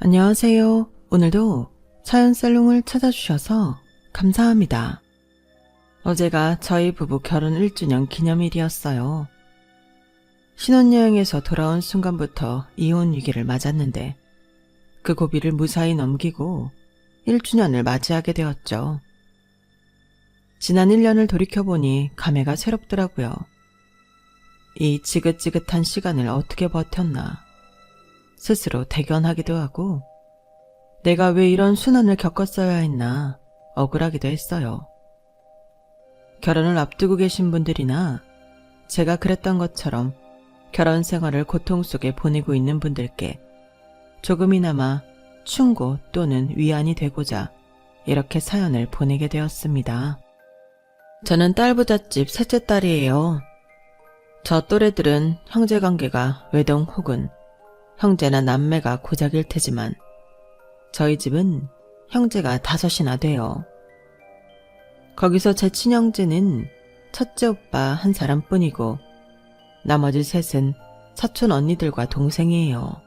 안녕하세요. 오늘도 사연살롱을 찾아주셔서 감사합니다. 어제가 저희 부부 결혼 1주년 기념일이었어요. 신혼여행에서 돌아온 순간부터 이혼 위기를 맞았는데 그 고비를 무사히 넘기고 1주년을 맞이하게 되었죠. 지난 1년을 돌이켜보니 감회가 새롭더라고요. 이 지긋지긋한 시간을 어떻게 버텼나 스스로 대견하기도 하고 내가 왜 이런 순환을 겪었어야 했나 억울하기도 했어요. 결혼을 앞두고 계신 분들이나 제가 그랬던 것처럼 결혼 생활을 고통 속에 보내고 있는 분들께 조금이나마 충고 또는 위안이 되고자 이렇게 사연을 보내게 되었습니다. 저는 딸부잣집 셋째 딸이에요. 저 또래들은 형제관계가 외동 혹은 형제나 남매가 고작일 테지만 저희 집은 형제가 5이나 돼요. 거기서 제 친형제는 첫째 오빠 한 사람뿐이고 나머지 셋은 사촌 언니들과 동생이에요.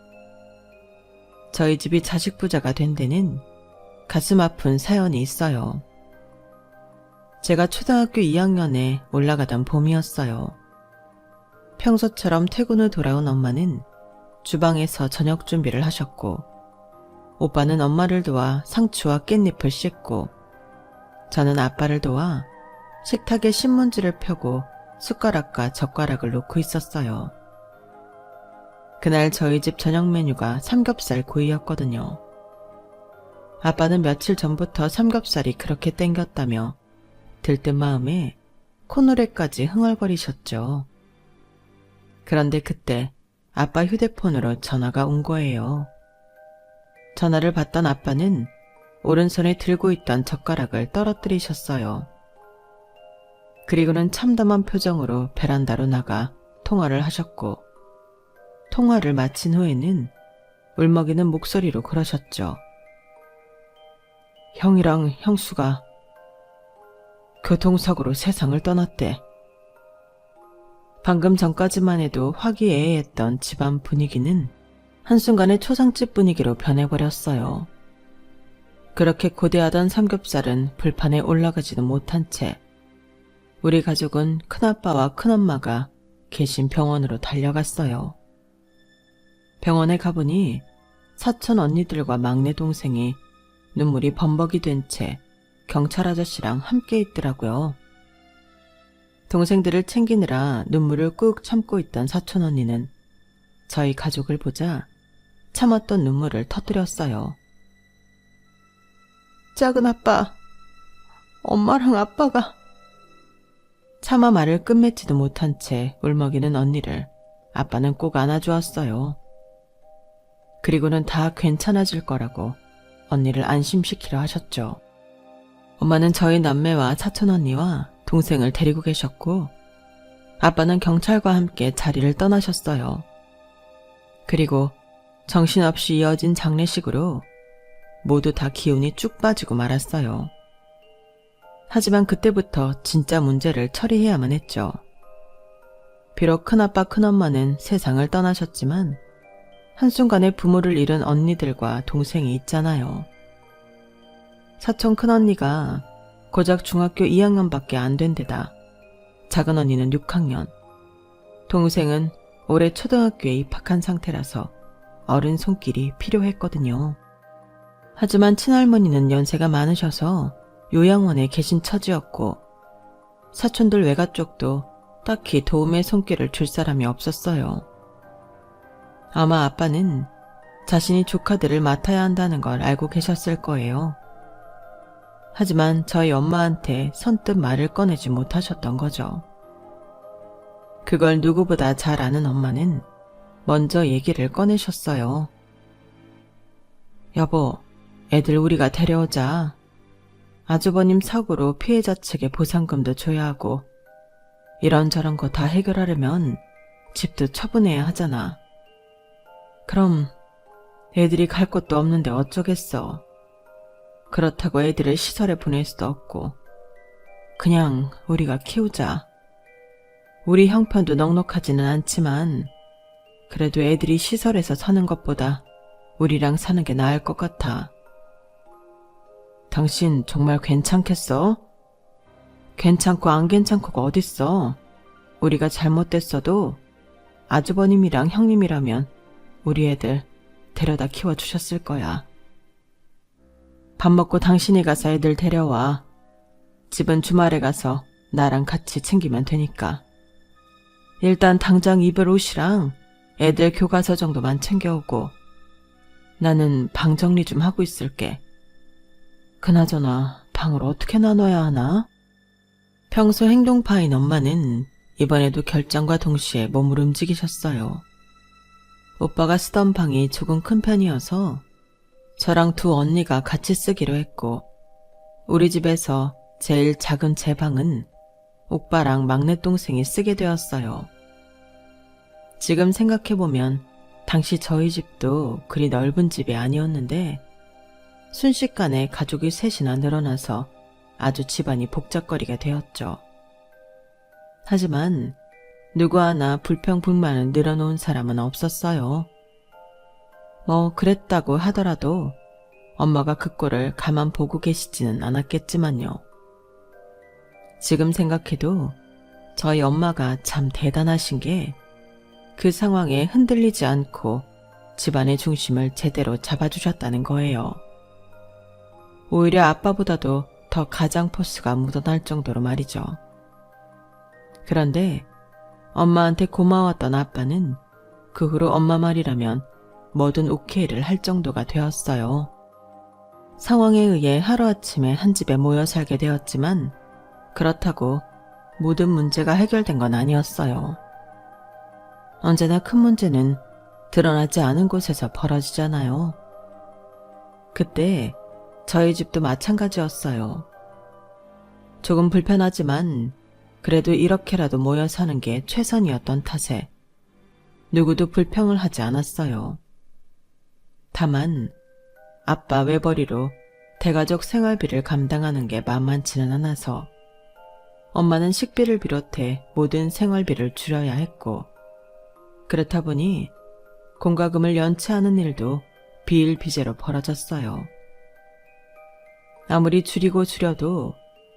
저희 집이 자식 부자가 된 데는 가슴 아픈 사연이 있어요. 제가 초등학교 2학년에 올라가던 봄이었어요. 평소처럼 퇴근 후 돌아온 엄마는 주방에서 저녁 준비를 하셨고 오빠는 엄마를 도와 상추와 깻잎을 씻고 저는 아빠를 도와 식탁에 신문지를 펴고 숟가락과 젓가락을 놓고 있었어요. 그날 저희 집 저녁 메뉴가 삼겹살 구이였거든요. 아빠는 며칠 전부터 삼겹살이 그렇게 땡겼다며 들뜬 마음에 콧노래까지 흥얼거리셨죠. 그런데 그때 아빠 휴대폰으로 전화가 온 거예요. 전화를 받던 아빠는 오른손에 들고 있던 젓가락을 떨어뜨리셨어요. 그리고는 참담한 표정으로 베란다로 나가 통화를 하셨고 통화를 마친 후에는 울먹이는 목소리로 그러셨죠. 형이랑 형수가 교통사고로 세상을 떠났대. 방금 전까지만 해도 화기애애했던 집안 분위기는 한순간에 초상집 분위기로 변해버렸어요. 그렇게 고대하던 삼겹살은 불판에 올라가지도 못한 채 우리 가족은 큰아빠와 큰엄마가 계신 병원으로 달려갔어요. 병원에 가보니 사촌 언니들과 막내 동생이 눈물이 범벅이 된 채 경찰 아저씨랑 함께 있더라고요. 동생들을 챙기느라 눈물을 꾹 참고 있던 사촌 언니는 저희 가족을 보자 참았던 눈물을 터뜨렸어요. 작은 아빠, 엄마랑 아빠가... 차마 말을 끝맺지도 못한 채 울먹이는 언니를 아빠는 꼭 안아주었어요. 그리고는 다 괜찮아질 거라고 언니를 안심시키려 하셨죠. 엄마는 저희 남매와 사촌 언니와 동생을 데리고 계셨고 아빠는 경찰과 함께 자리를 떠나셨어요. 그리고 정신없이 이어진 장례식으로 모두 다 기운이 쭉 빠지고 말았어요. 하지만 그때부터 진짜 문제를 처리해야만 했죠. 비록 큰아빠 큰엄마는 세상을 떠나셨지만 한순간에 부모를 잃은 언니들과 동생이 있잖아요. 사촌 큰언니가 고작 중학교 2학년밖에 안 된 데다 작은 언니는 6학년, 동생은 올해 초등학교에 입학한 상태라서 어른 손길이 필요했거든요. 하지만 친할머니는 연세가 많으셔서 요양원에 계신 처지였고 사촌들 외가 쪽도 딱히 도움의 손길을 줄 사람이 없었어요. 아마 아빠는 자신이 조카들을 맡아야 한다는 걸 알고 계셨을 거예요. 하지만 저희 엄마한테 선뜻 말을 꺼내지 못하셨던 거죠. 그걸 누구보다 잘 아는 엄마는 먼저 얘기를 꺼내셨어요. 여보, 애들 우리가 데려오자. 아주버님 사고로 피해자 측에 보상금도 줘야 하고 이런저런 거 다 해결하려면 집도 처분해야 하잖아. 그럼 애들이 갈 곳도 없는데 어쩌겠어. 그렇다고 애들을 시설에 보낼 수도 없고 그냥 우리가 키우자. 우리 형편도 넉넉하지는 않지만 그래도 애들이 시설에서 사는 것보다 우리랑 사는 게 나을 것 같아. 당신 정말 괜찮겠어? 괜찮고 안 괜찮고가 어딨어. 우리가 잘못됐어도 아주버님이랑 형님이라면 우리 애들 데려다 키워주셨을 거야. 밥 먹고 당신이 가서 애들 데려와. 집은 주말에 가서 나랑 같이 챙기면 되니까. 일단 당장 입을 옷이랑 애들 교과서 정도만 챙겨오고 나는 방 정리 좀 하고 있을게. 그나저나 방을 어떻게 나눠야 하나? 평소 행동파인 엄마는 이번에도 결정과 동시에 몸을 움직이셨어요. 오빠가 쓰던 방이 조금 큰 편이어서 저랑 두 언니가 같이 쓰기로 했고, 우리 집에서 제일 작은 제 방은 오빠랑 막내 동생이 쓰게 되었어요. 지금 생각해보면 당시 저희 집도 그리 넓은 집이 아니었는데 순식간에 가족이 셋이나 늘어나서 아주 집안이 복잡거리가 되었죠. 하지만 누구 하나 불평불만을 늘어놓은 사람은 없었어요. 뭐 그랬다고 하더라도 엄마가 그 꼴을 가만 보고 계시지는 않았겠지만요. 지금 생각해도 저희 엄마가 참 대단하신 게 그 상황에 흔들리지 않고 집안의 중심을 제대로 잡아주셨다는 거예요. 오히려 아빠보다도 더 가장 포스가 묻어날 정도로 말이죠. 그런데 엄마한테 고마웠던 아빠는 그 후로 엄마 말이라면 뭐든 오케이를 할 정도가 되었어요. 상황에 의해 하루아침에 한 집에 모여 살게 되었지만 그렇다고 모든 문제가 해결된 건 아니었어요. 언제나 큰 문제는 드러나지 않은 곳에서 벌어지잖아요. 그때 저희 집도 마찬가지였어요. 조금 불편하지만 그래도 이렇게라도 모여 사는 게 최선이었던 탓에 누구도 불평을 하지 않았어요. 다만 아빠 외벌이로 대가족 생활비를 감당하는 게 만만치는 않아서 엄마는 식비를 비롯해 모든 생활비를 줄여야 했고, 그렇다 보니 공과금을 연체하는 일도 비일비재로 벌어졌어요. 아무리 줄이고 줄여도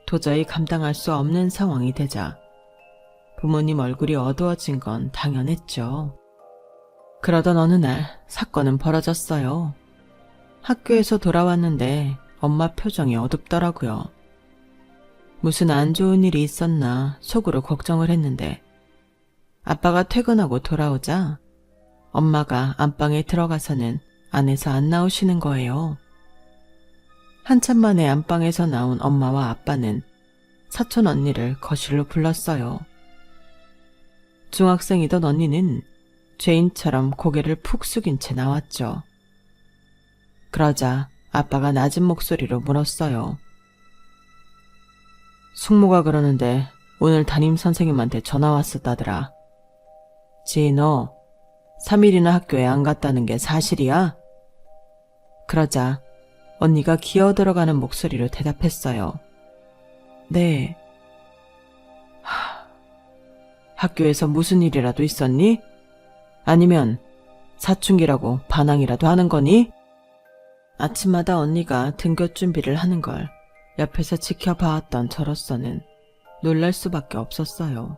도저히 감당할 수 없는 상황이 되자 부모님 얼굴이 어두워진 건 당연했죠. 그러던 어느 날 사건은 벌어졌어요. 학교에서 돌아왔는데 엄마 표정이 어둡더라고요. 무슨 안 좋은 일이 있었나 속으로 걱정을 했는데 아빠가 퇴근하고 돌아오자 엄마가 안방에 들어가서는 안에서 안 나오시는 거예요. 한참 만에 안방에서 나온 엄마와 아빠는 사촌 언니를 거실로 불렀어요. 중학생이던 언니는 죄인처럼 고개를 푹 숙인 채 나왔죠. 그러자 아빠가 낮은 목소리로 물었어요. 숙모가 그러는데 오늘 담임선생님한테 전화 왔었다더라. 지희 너 3일이나 학교에 안 갔다는 게 사실이야? 그러자 언니가 기어들어가는 목소리로 대답했어요. 네. 학교에서 무슨 일이라도 있었니? 아니면 사춘기라고 반항이라도 하는 거니? 아침마다 언니가 등교 준비를 하는 걸 옆에서 지켜봐왔던 저로서는 놀랄 수밖에 없었어요.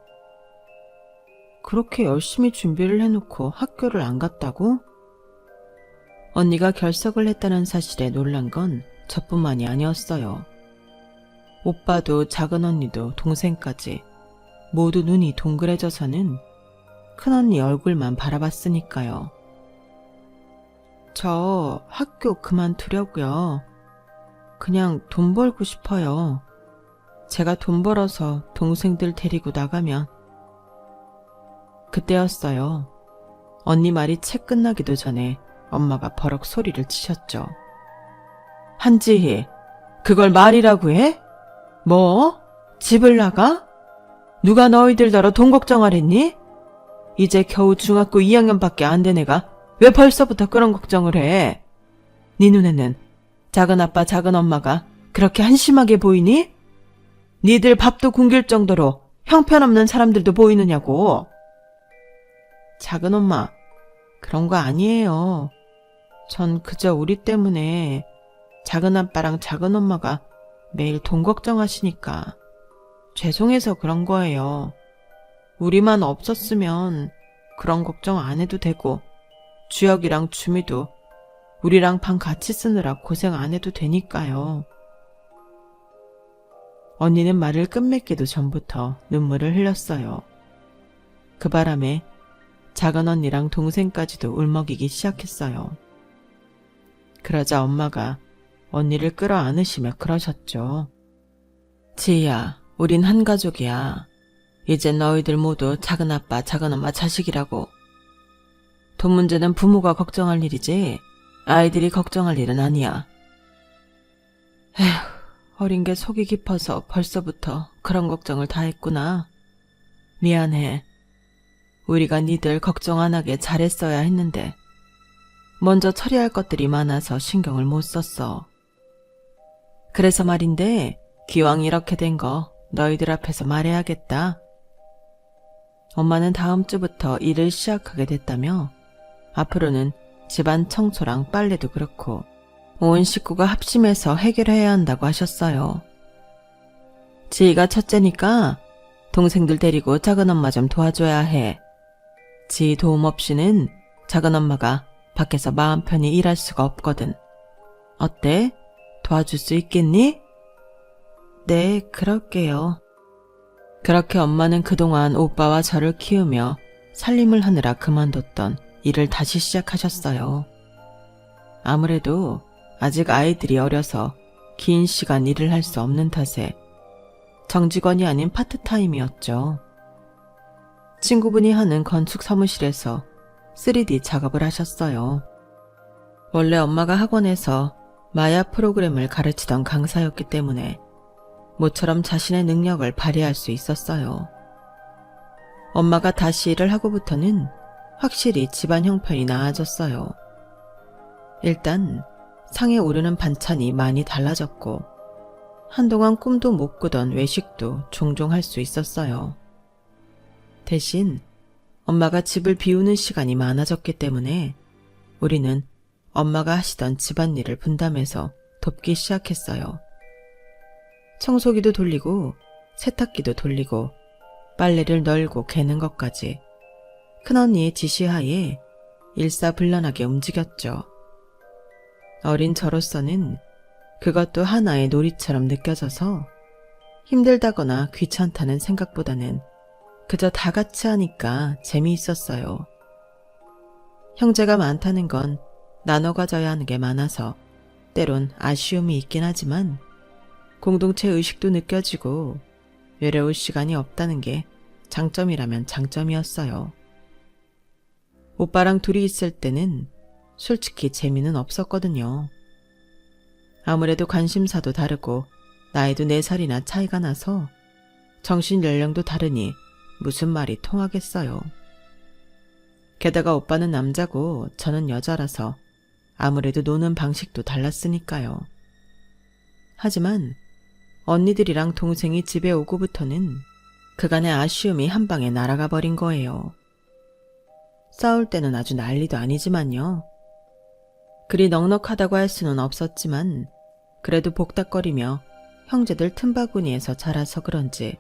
그렇게 열심히 준비를 해놓고 학교를 안 갔다고? 언니가 결석을 했다는 사실에 놀란 건 저뿐만이 아니었어요. 오빠도 작은 언니도 동생까지 모두 눈이 동그래져서는 큰언니 얼굴만 바라봤으니까요. 저 학교 그만두려고요. 그냥 돈 벌고 싶어요. 제가 돈 벌어서 동생들 데리고 나가면. 그때였어요. 언니 말이 채 끝나기도 전에 엄마가 버럭 소리를 치셨죠. 한지희, 그걸 말이라고 해? 뭐? 집을 나가? 누가 너희들더러 돈 걱정하랬니? 이제 겨우 중학교 2학년밖에 안 된 애가 왜 벌써부터 그런 걱정을 해? 네 눈에는 작은 아빠 작은 엄마가 그렇게 한심하게 보이니? 니들 밥도 굶길 정도로 형편없는 사람들도 보이느냐고. 작은 엄마, 그런 거 아니에요. 전 그저 우리 때문에 작은 아빠랑 작은 엄마가 매일 돈 걱정하시니까 죄송해서 그런 거예요. 우리만 없었으면 그런 걱정 안 해도 되고 주혁이랑 주미도 우리랑 방 같이 쓰느라 고생 안 해도 되니까요. 언니는 말을 끝맺기도 전부터 눈물을 흘렸어요. 그 바람에 작은 언니랑 동생까지도 울먹이기 시작했어요. 그러자 엄마가 언니를 끌어안으시며 그러셨죠. 지희야, 우린 한 가족이야. 이제 너희들 모두 작은아빠, 작은엄마 자식이라고. 돈 문제는 부모가 걱정할 일이지 아이들이 걱정할 일은 아니야. 에휴, 어린 게 속이 깊어서 벌써부터 그런 걱정을 다 했구나. 미안해. 우리가 니들 걱정 안 하게 잘했어야 했는데 먼저 처리할 것들이 많아서 신경을 못 썼어. 그래서 말인데 기왕 이렇게 된 거 너희들 앞에서 말해야겠다. 엄마는 다음 주부터 일을 시작하게 됐다며 앞으로는 집안 청소랑 빨래도 그렇고 온 식구가 합심해서 해결해야 한다고 하셨어요. 지희가 첫째니까 동생들 데리고 작은엄마 좀 도와줘야 해. 지희 도움 없이는 작은엄마가 밖에서 마음 편히 일할 수가 없거든. 어때? 도와줄 수 있겠니? 네, 그럴게요. 그렇게 엄마는 그동안 오빠와 저를 키우며 살림을 하느라 그만뒀던 일을 다시 시작하셨어요. 아무래도 아직 아이들이 어려서 긴 시간 일을 할 수 없는 탓에 정직원이 아닌 파트타임이었죠. 친구분이 하는 건축 사무실에서 3D 작업을 하셨어요. 원래 엄마가 학원에서 마야 프로그램을 가르치던 강사였기 때문에 모처럼 자신의 능력을 발휘할 수 있었어요. 엄마가 다시 일을 하고부터는 확실히 집안 형편이 나아졌어요. 일단 상에 오르는 반찬이 많이 달라졌고 한동안 꿈도 못 꾸던 외식도 종종 할 수 있었어요. 대신 엄마가 집을 비우는 시간이 많아졌기 때문에 우리는 엄마가 하시던 집안일을 분담해서 돕기 시작했어요. 청소기도 돌리고 세탁기도 돌리고 빨래를 널고 개는 것까지 큰언니의 지시하에 일사불란하게 움직였죠. 어린 저로서는 그것도 하나의 놀이처럼 느껴져서 힘들다거나 귀찮다는 생각보다는 그저 다 같이 하니까 재미있었어요. 형제가 많다는 건 나눠 가져야 하는 게 많아서 때론 아쉬움이 있긴 하지만 공동체 의식도 느껴지고 외로울 시간이 없다는 게 장점이라면 장점이었어요. 오빠랑 둘이 있을 때는 솔직히 재미는 없었거든요. 아무래도 관심사도 다르고 나이도 4살이나 차이가 나서 정신 연령도 다르니 무슨 말이 통하겠어요. 게다가 오빠는 남자고 저는 여자라서 아무래도 노는 방식도 달랐으니까요. 하지만 언니들이랑 동생이 집에 오고부터는 그간의 아쉬움이 한 방에 날아가 버린 거예요. 싸울 때는 아주 난리도 아니지만요. 그리 넉넉하다고 할 수는 없었지만 그래도 복닥거리며 형제들 틈바구니에서 자라서 그런지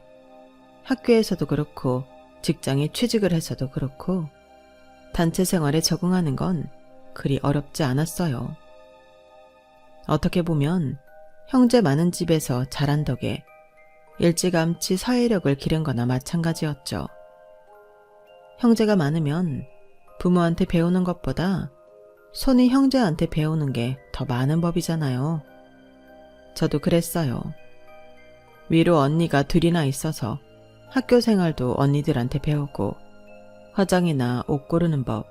학교에서도 그렇고 직장에 취직을 해서도 그렇고 단체 생활에 적응하는 건 그리 어렵지 않았어요. 어떻게 보면 형제 많은 집에서 자란 덕에 일찌감치 사회력을 기른 거나 마찬가지였죠. 형제가 많으면 부모한테 배우는 것보다 손이 형제한테 배우는 게 더 많은 법이잖아요. 저도 그랬어요. 위로 언니가 둘이나 있어서 학교 생활도 언니들한테 배우고 화장이나 옷 고르는 법,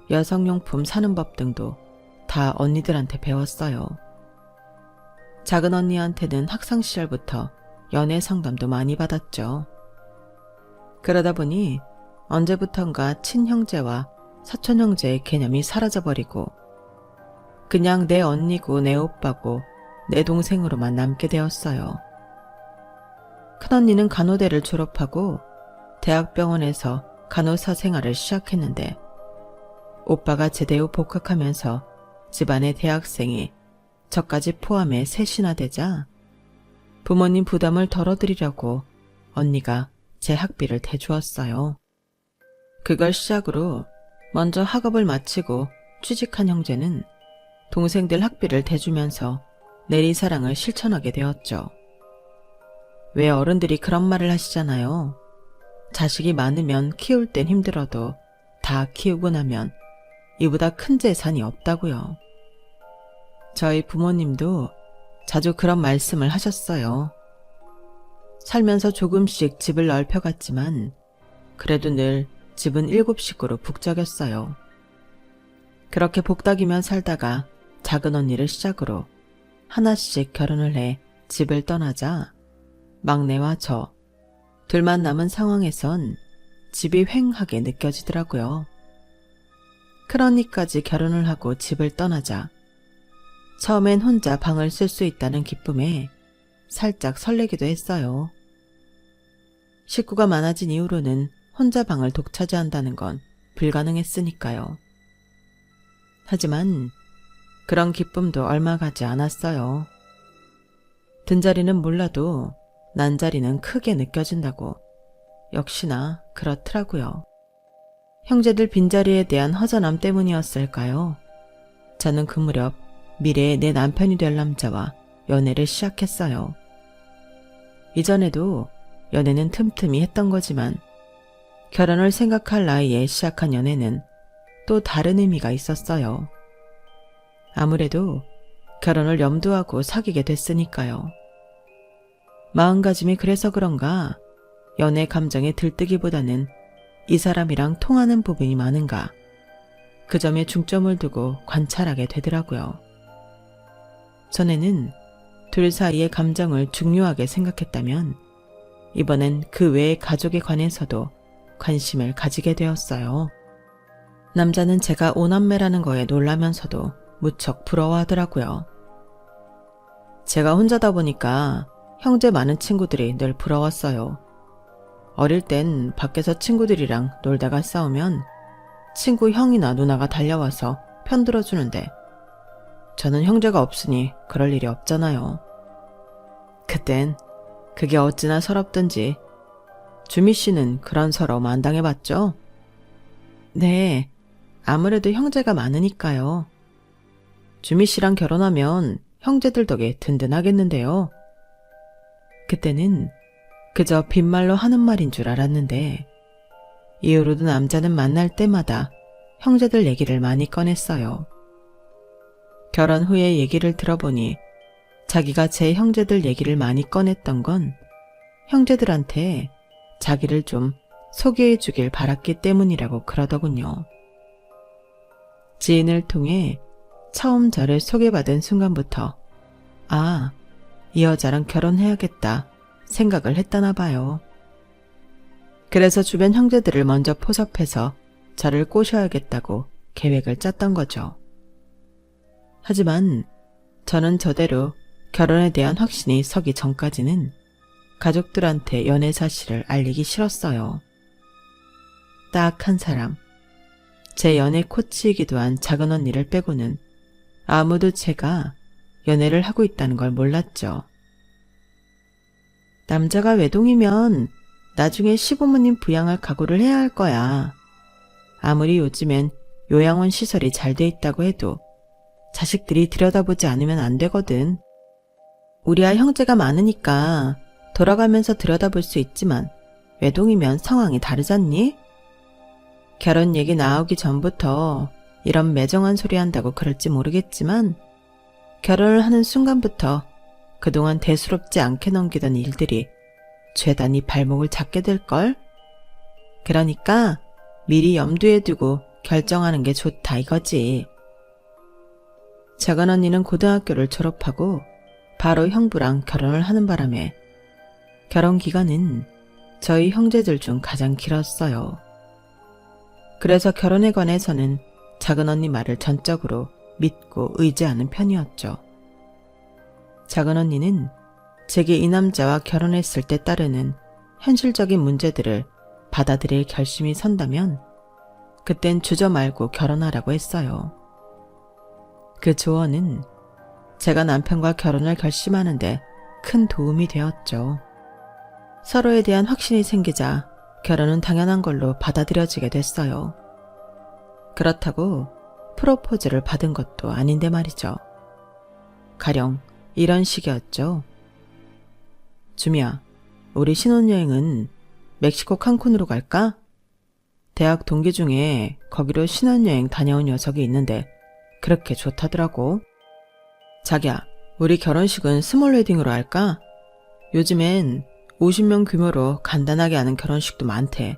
여성용품 사는 법 등도 다 언니들한테 배웠어요. 작은 언니한테는 학창 시절부터 연애 상담도 많이 받았죠. 그러다 보니 언제부턴가 친형제와 사촌형제의 개념이 사라져버리고 그냥 내 언니고 내 오빠고 내 동생으로만 남게 되었어요. 큰언니는 간호대를 졸업하고 대학병원에서 간호사 생활을 시작했는데 오빠가 제대 후 복학하면서 집안의 대학생이 저까지 포함해 셋이나 되자 부모님 부담을 덜어드리려고 언니가 제 학비를 대주었어요. 그걸 시작으로 먼저 학업을 마치고 취직한 형제는 동생들 학비를 대주면서 내리사랑을 실천하게 되었죠. 왜 어른들이 그런 말을 하시잖아요. 자식이 많으면 키울 땐 힘들어도 다 키우고 나면 이보다 큰 재산이 없다고요. 저희 부모님도 자주 그런 말씀을 하셨어요. 살면서 조금씩 집을 넓혀갔지만 그래도 늘 집은 7식구로 북적였어요. 그렇게 복닥이며 살다가 작은 언니를 시작으로 하나씩 결혼을 해 집을 떠나자 막내와 저 둘만 남은 상황에선 집이 휑하게 느껴지더라고요. 큰언니까지 결혼을 하고 집을 떠나자 처음엔 혼자 방을 쓸 수 있다는 기쁨에 살짝 설레기도 했어요. 식구가 많아진 이후로는 혼자 방을 독차지한다는 건 불가능했으니까요. 하지만 그런 기쁨도 얼마 가지 않았어요. 든 자리는 몰라도 난 자리는 크게 느껴진다고 역시나 그렇더라고요. 형제들 빈자리에 대한 허전함 때문이었을까요? 저는 그 무렵 미래의 내 남편이 될 남자와 연애를 시작했어요. 이전에도 연애는 틈틈이 했던 거지만 결혼을 생각할 나이에 시작한 연애는 또 다른 의미가 있었어요. 아무래도 결혼을 염두하고 사귀게 됐으니까요. 마음가짐이 그래서 그런가 연애 감정에 들뜨기보다는 이 사람이랑 통하는 부분이 많은가 그 점에 중점을 두고 관찰하게 되더라고요. 전에는 둘 사이의 감정을 중요하게 생각했다면 이번엔 그 외의 가족에 관해서도 관심을 가지게 되었어요. 남자는 제가 오남매라는 거에 놀라면서도 무척 부러워하더라고요. 제가 혼자다 보니까 형제 많은 친구들이 늘 부러웠어요. 어릴 땐 밖에서 친구들이랑 놀다가 싸우면 친구 형이나 누나가 달려와서 편들어주는데 저는 형제가 없으니 그럴 일이 없잖아요. 그땐 그게 어찌나 서럽던지. 주미 씨는 그런 서러움 안 당해봤죠? 네, 아무래도 형제가 많으니까요. 주미 씨랑 결혼하면 형제들 덕에 든든하겠는데요. 그때는 그저 빈말로 하는 말인 줄 알았는데 이후로도 남자는 만날 때마다 형제들 얘기를 많이 꺼냈어요. 결혼 후에 얘기를 들어보니 자기가 제 형제들 얘기를 많이 꺼냈던 건 형제들한테 자기를 좀 소개해 주길 바랐기 때문이라고 그러더군요. 지인을 통해 처음 저를 소개받은 순간부터 아, 이 여자랑 결혼해야겠다 생각을 했다나 봐요. 그래서 주변 형제들을 먼저 포섭해서 저를 꼬셔야겠다고 계획을 짰던 거죠. 하지만 저는 저대로 결혼에 대한 확신이 서기 전까지는 가족들한테 연애 사실을 알리기 싫었어요. 딱 한 사람, 제 연애 코치이기도 한 작은 언니를 빼고는 아무도 제가 연애를 하고 있다는 걸 몰랐죠. 남자가 외동이면 나중에 시부모님 부양할 각오를 해야 할 거야. 아무리 요즘엔 요양원 시설이 잘 돼 있다고 해도 자식들이 들여다보지 않으면 안 되거든. 우리야 형제가 많으니까 돌아가면서 들여다볼 수 있지만 외동이면 상황이 다르잖니? 결혼 얘기 나오기 전부터 이런 매정한 소리 한다고 그럴지 모르겠지만 결혼을 하는 순간부터 그동안 대수롭지 않게 넘기던 일들이 죄다 네 발목을 잡게 될걸? 그러니까 미리 염두에 두고 결정하는 게 좋다 이거지. 작은 언니는 고등학교를 졸업하고 바로 형부랑 결혼을 하는 바람에 결혼 기간은 저희 형제들 중 가장 길었어요. 그래서 결혼에 관해서는 작은 언니 말을 전적으로 믿고 의지하는 편이었죠. 작은 언니는 제게 이 남자와 결혼했을 때 따르는 현실적인 문제들을 받아들일 결심이 선다면 그땐 주저 말고 결혼하라고 했어요. 그 조언은 제가 남편과 결혼을 결심하는데 큰 도움이 되었죠. 서로에 대한 확신이 생기자 결혼은 당연한 걸로 받아들여지게 됐어요. 그렇다고 프로포즈를 받은 것도 아닌데 말이죠. 가령 이런 식이었죠. 주미야, 우리 신혼여행은 멕시코 칸쿤으로 갈까? 대학 동기 중에 거기로 신혼여행 다녀온 녀석이 있는데 그렇게 좋다더라고. 자기야, 우리 결혼식은 스몰 웨딩으로 할까? 요즘엔 50명 규모로 간단하게 하는 결혼식도 많대.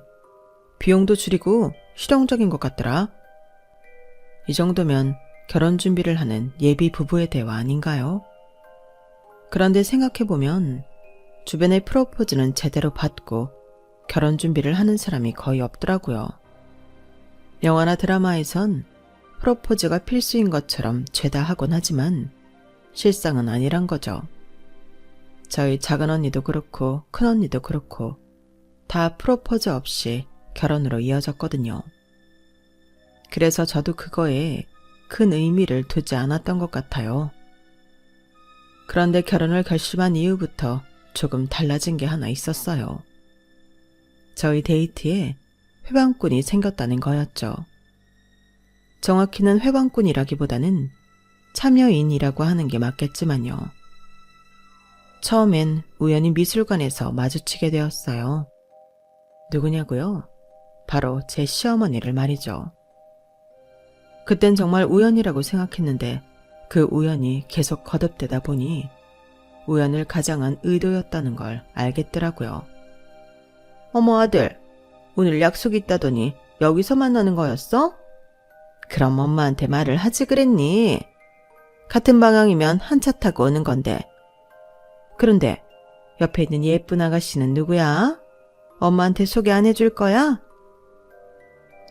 비용도 줄이고 실용적인 것 같더라. 이 정도면 결혼 준비를 하는 예비 부부의 대화 아닌가요? 그런데 생각해보면 주변의 프로포즈는 제대로 받고 결혼 준비를 하는 사람이 거의 없더라고요. 영화나 드라마에선 프로포즈가 필수인 것처럼 죄다 하곤 하지만 실상은 아니란 거죠. 저희 작은 언니도 그렇고 큰 언니도 그렇고 다 프로포즈 없이 결혼으로 이어졌거든요. 그래서 저도 그거에 큰 의미를 두지 않았던 것 같아요. 그런데 결혼을 결심한 이후부터 조금 달라진 게 하나 있었어요. 저희 데이트에 회방꾼이 생겼다는 거였죠. 정확히는 회방꾼이라기보다는 참여인이라고 하는 게 맞겠지만요. 처음엔 우연히 미술관에서 마주치게 되었어요. 누구냐고요? 바로 제 시어머니를 말이죠. 그땐 정말 우연이라고 생각했는데 그 우연이 계속 거듭되다 보니 우연을 가장한 의도였다는 걸 알겠더라고요. 어머 아들, 오늘 약속 있다더니 여기서 만나는 거였어? 그럼 엄마한테 말을 하지 그랬니? 같은 방향이면 한 차 타고 오는 건데. 그런데 옆에 있는 예쁜 아가씨는 누구야? 엄마한테 소개 안 해줄 거야?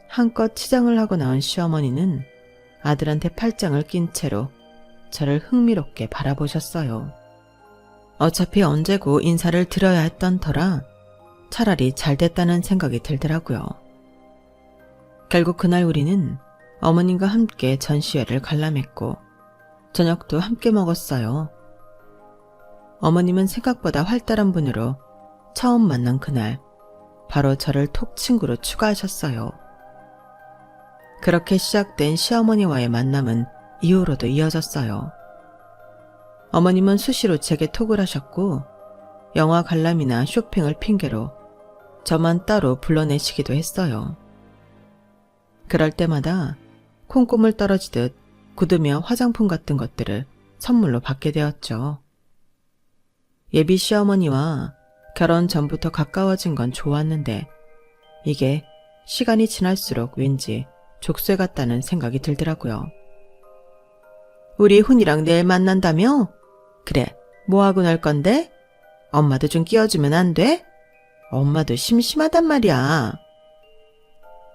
한껏 치장을 하고 나온 시어머니는 아들한테 팔짱을 낀 채로 저를 흥미롭게 바라보셨어요. 어차피 언제고 인사를 드려야 했던 터라 차라리 잘 됐다는 생각이 들더라고요. 결국 그날 우리는 어머님과 함께 전시회를 관람했고 저녁도 함께 먹었어요. 어머님은 생각보다 활달한 분으로 처음 만난 그날 바로 저를 톡 친구로 추가하셨어요. 그렇게 시작된 시어머니와의 만남은 이후로도 이어졌어요. 어머님은 수시로 제게 톡을 하셨고 영화 관람이나 쇼핑을 핑계로 저만 따로 불러내시기도 했어요. 그럴 때마다 콩고물 떨어지듯 구두며 화장품 같은 것들을 선물로 받게 되었죠. 예비 시어머니와 결혼 전부터 가까워진 건 좋았는데 이게 시간이 지날수록 왠지 족쇄 같다는 생각이 들더라고요. 우리 훈이랑 내일 만난다며? 그래, 뭐하고 놀 건데? 엄마도 좀 끼워주면 안 돼? 엄마도 심심하단 말이야.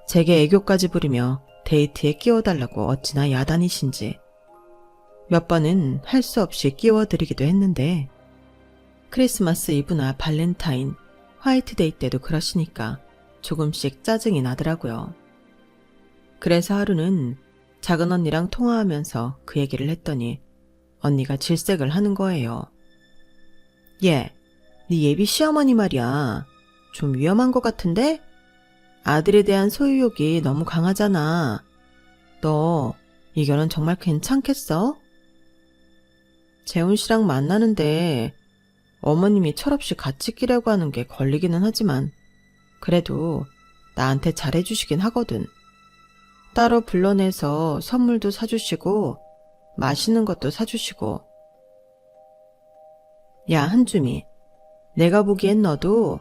제게 애교까지 부리며 데이트에 끼워달라고 어찌나 야단이신지 몇 번은 할 수 없이 끼워드리기도 했는데 크리스마스 이브나 발렌타인, 화이트데이 때도 그러시니까 조금씩 짜증이 나더라고요. 그래서 하루는 작은 언니랑 통화하면서 그 얘기를 했더니 언니가 질색을 하는 거예요. 얘, 네 예비 시어머니 말이야. 좀 위험한 것 같은데? 아들에 대한 소유욕이 너무 강하잖아. 너 이 결혼 정말 괜찮겠어? 재훈 씨랑 만나는데 어머님이 철없이 같이 끼려고 하는 게 걸리기는 하지만 그래도 나한테 잘해주시긴 하거든. 따로 불러내서 선물도 사주시고 맛있는 것도 사주시고. 야 한주미, 내가 보기엔 너도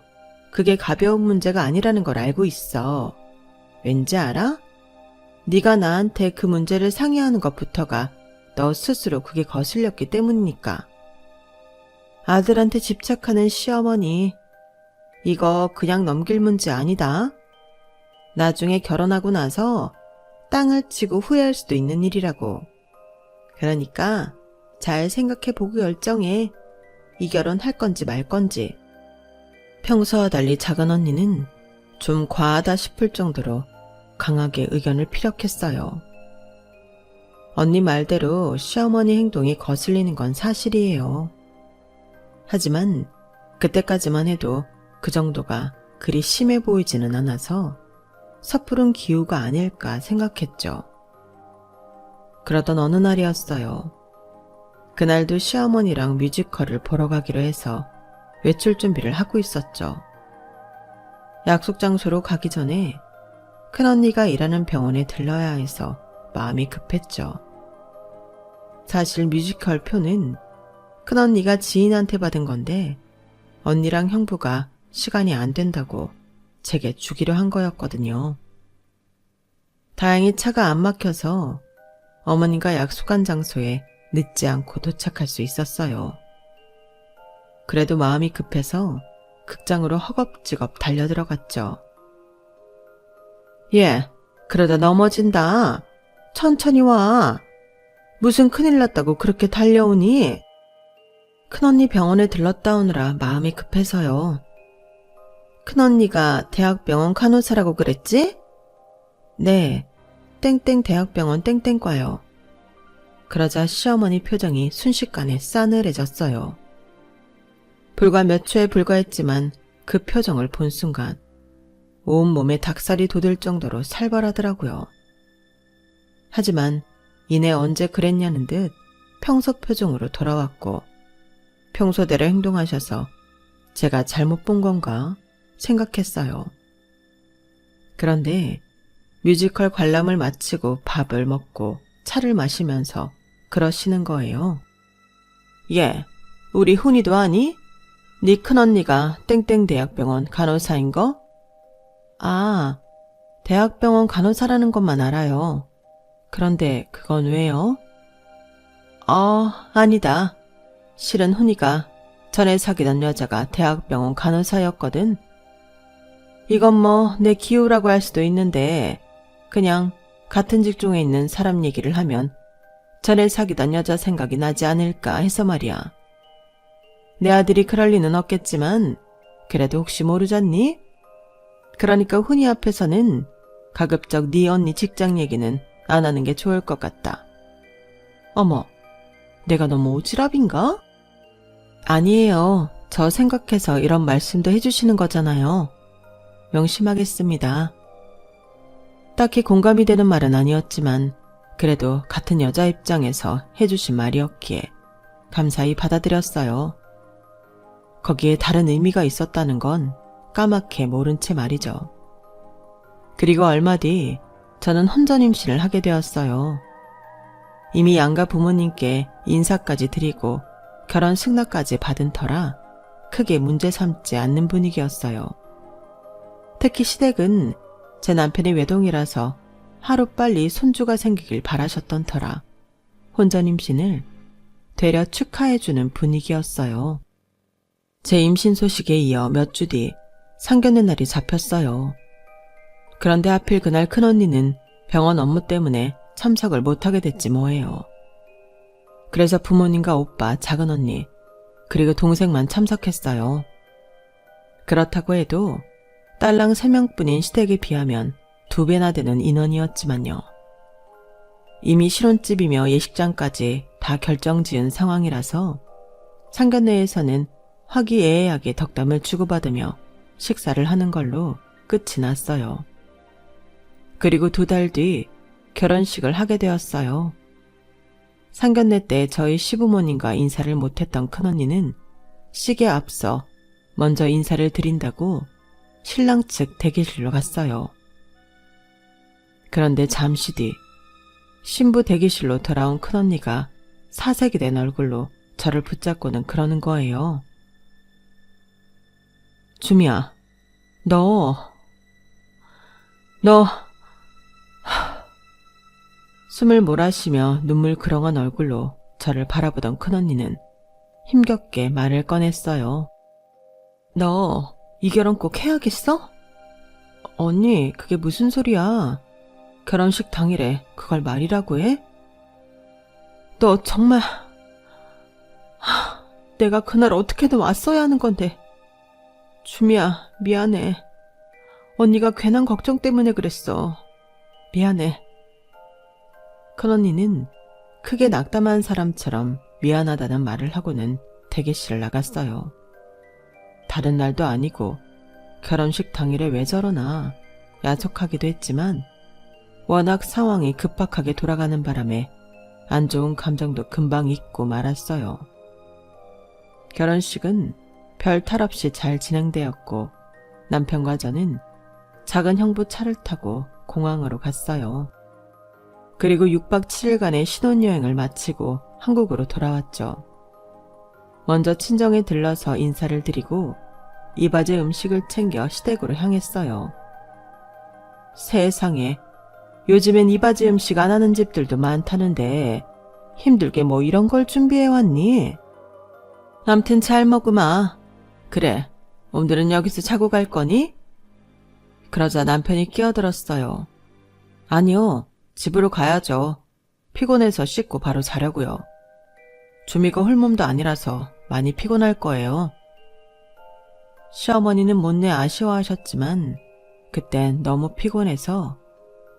그게 가벼운 문제가 아니라는 걸 알고 있어. 왠지 알아? 네가 나한테 그 문제를 상의하는 것부터가 너 스스로 그게 거슬렸기 때문이니까. 아들한테 집착하는 시어머니, 이거 그냥 넘길 문제 아니다. 나중에 결혼하고 나서 땅을 치고 후회할 수도 있는 일이라고. 그러니까 잘 생각해보고 결정해. 이 결혼 할 건지 말 건지. 평소와 달리 작은 언니는 좀 과하다 싶을 정도로 강하게 의견을 피력했어요. 언니 말대로 시어머니 행동이 거슬리는 건 사실이에요. 하지만 그때까지만 해도 그 정도가 그리 심해 보이지는 않아서 섣부른 기우가 아닐까 생각했죠. 그러던 어느 날이었어요. 그날도 시어머니랑 뮤지컬을 보러 가기로 해서 외출 준비를 하고 있었죠. 약속 장소로 가기 전에 큰언니가 일하는 병원에 들러야 해서 마음이 급했죠. 사실 뮤지컬 표는 큰언니가 지인한테 받은 건데 언니랑 형부가 시간이 안 된다고 제게 주기로 한 거였거든요. 다행히 차가 안 막혀서 어머니가 약속한 장소에 늦지 않고 도착할 수 있었어요. 그래도 마음이 급해서 극장으로 허겁지겁 달려들어갔죠. 예, 그러다 넘어진다. 천천히 와. 무슨 큰일 났다고 그렇게 달려오니? 큰언니 병원에 들렀다 오느라 마음이 급해서요. 큰언니가 대학병원 간호사라고 그랬지? 네, 땡땡 대학병원 땡땡과요. 그러자 시어머니 표정이 순식간에 싸늘해졌어요. 불과 몇 초에 불과했지만 그 표정을 본 순간 온몸에 닭살이 돋을 정도로 살벌하더라고요. 하지만 이내 언제 그랬냐는 듯 평소 표정으로 돌아왔고 평소대로 행동하셔서 제가 잘못 본 건가 생각했어요. 그런데 뮤지컬 관람을 마치고 밥을 먹고 차를 마시면서 그러시는 거예요. 예, 우리 훈이도 아니? 네 큰언니가 땡땡 대학병원 간호사인 거? 아, 대학병원 간호사라는 것만 알아요. 그런데 그건 왜요? 아니다. 실은 훈이가 전에 사귀던 여자가 대학병원 간호사였거든. 이건 뭐 내 기우라고 할 수도 있는데 그냥 같은 직종에 있는 사람 얘기를 하면 전에 사귀던 여자 생각이 나지 않을까 해서 말이야. 내 아들이 그럴 리는 없겠지만 그래도 혹시 모르잖니? 그러니까 훈이 앞에서는 가급적 네 언니 직장 얘기는 안 하는 게 좋을 것 같다. 어머, 내가 너무 오지랖인가? 아니에요. 저 생각해서 이런 말씀도 해주시는 거잖아요. 명심하겠습니다. 딱히 공감이 되는 말은 아니었지만 그래도 같은 여자 입장에서 해주신 말이었기에 감사히 받아들였어요. 거기에 다른 의미가 있었다는 건 까맣게 모른 채 말이죠. 그리고 얼마 뒤 저는 혼전 임신을 하게 되었어요. 이미 양가 부모님께 인사까지 드리고 결혼 승낙까지 받은 터라 크게 문제 삼지 않는 분위기였어요. 특히 시댁은 제 남편이 외동이라서 하루빨리 손주가 생기길 바라셨던 터라 혼전 임신을 되려 축하해주는 분위기였어요. 제 임신 소식에 이어 몇 주 뒤 상견례 날이 잡혔어요. 그런데 하필 그날 큰언니는 병원 업무 때문에 참석을 못하게 됐지 뭐예요. 그래서 부모님과 오빠, 작은언니, 그리고 동생만 참석했어요. 그렇다고 해도 딸랑 3명뿐인 시댁에 비하면 2배나 되는 인원이었지만요. 이미 실혼집이며 예식장까지 다 결정지은 상황이라서 상견례에서는 화기애애하게 덕담을 주고받으며 식사를 하는 걸로 끝이 났어요. 그리고 2달 뒤 결혼식을 하게 되었어요. 상견례 때 저희 시부모님과 인사를 못했던 큰언니는 식에 앞서 먼저 인사를 드린다고 신랑 측 대기실로 갔어요. 그런데 잠시 뒤 신부 대기실로 돌아온 큰언니가 사색이 된 얼굴로 저를 붙잡고는 그러는 거예요. 주미야, 너 숨을 몰아쉬며 눈물 그렁한 얼굴로 저를 바라보던 큰언니는 힘겹게 말을 꺼냈어요. 너 이 결혼 꼭 해야겠어? 언니, 그게 무슨 소리야. 결혼식 당일에 그걸 말이라고 해? 너 정말... 내가 그날 어떻게든 왔어야 하는 건데. 주미야, 미안해. 언니가 괜한 걱정 때문에 그랬어. 미안해. 큰언니는 크게 낙담한 사람처럼 미안하다는 말을 하고는 대기실을 나갔어요. 다른 날도 아니고 결혼식 당일에 왜 저러나 야속하기도 했지만 워낙 상황이 급박하게 돌아가는 바람에 안 좋은 감정도 금방 잊고 말았어요. 결혼식은 별 탈 없이 잘 진행되었고 남편과 저는 작은 형부 차를 타고 공항으로 갔어요. 그리고 6박 7일간의 신혼여행을 마치고 한국으로 돌아왔죠. 먼저 친정에 들러서 인사를 드리고 이바지 음식을 챙겨 시댁으로 향했어요. 세상에, 요즘엔 이바지 음식 안 하는 집들도 많다는데 힘들게 뭐 이런 걸 준비해왔니? 암튼 잘 먹으마. 그래, 오늘은 여기서 자고 갈 거니? 그러자 남편이 끼어들었어요. 아니요, 집으로 가야죠. 피곤해서 씻고 바로 자려고요. 주미가 홀몸도 아니라서 많이 피곤할 거예요. 시어머니는 못내 아쉬워하셨지만 그땐 너무 피곤해서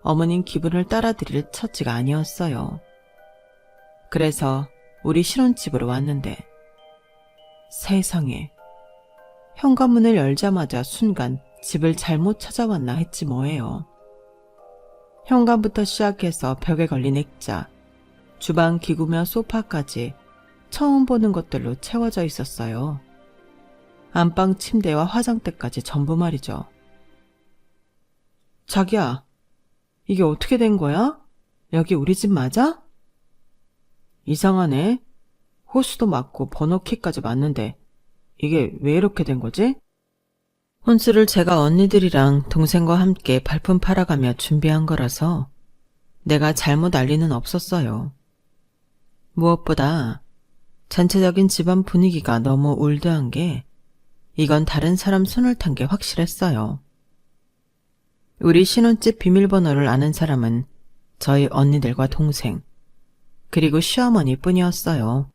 어머님 기분을 따라드릴 처지가 아니었어요. 그래서 우리 신혼집으로 왔는데 세상에, 현관문을 열자마자 순간 집을 잘못 찾아왔나 했지 뭐예요. 현관부터 시작해서 벽에 걸린 액자, 주방 기구며 소파까지 처음 보는 것들로 채워져 있었어요. 안방 침대와 화장대까지 전부 말이죠. 자기야, 이게 어떻게 된 거야? 여기 우리 집 맞아? 이상하네. 호수도 맞고 번호키까지 맞는데 이게 왜 이렇게 된 거지? 혼수를 제가 언니들이랑 동생과 함께 발품 팔아가며 준비한 거라서 내가 잘못 알 리는 없었어요. 무엇보다 전체적인 집안 분위기가 너무 올드한 게 이건 다른 사람 손을 탄 게 확실했어요. 우리 신혼집 비밀번호를 아는 사람은 저희 언니들과 동생, 그리고 시어머니 뿐이었어요.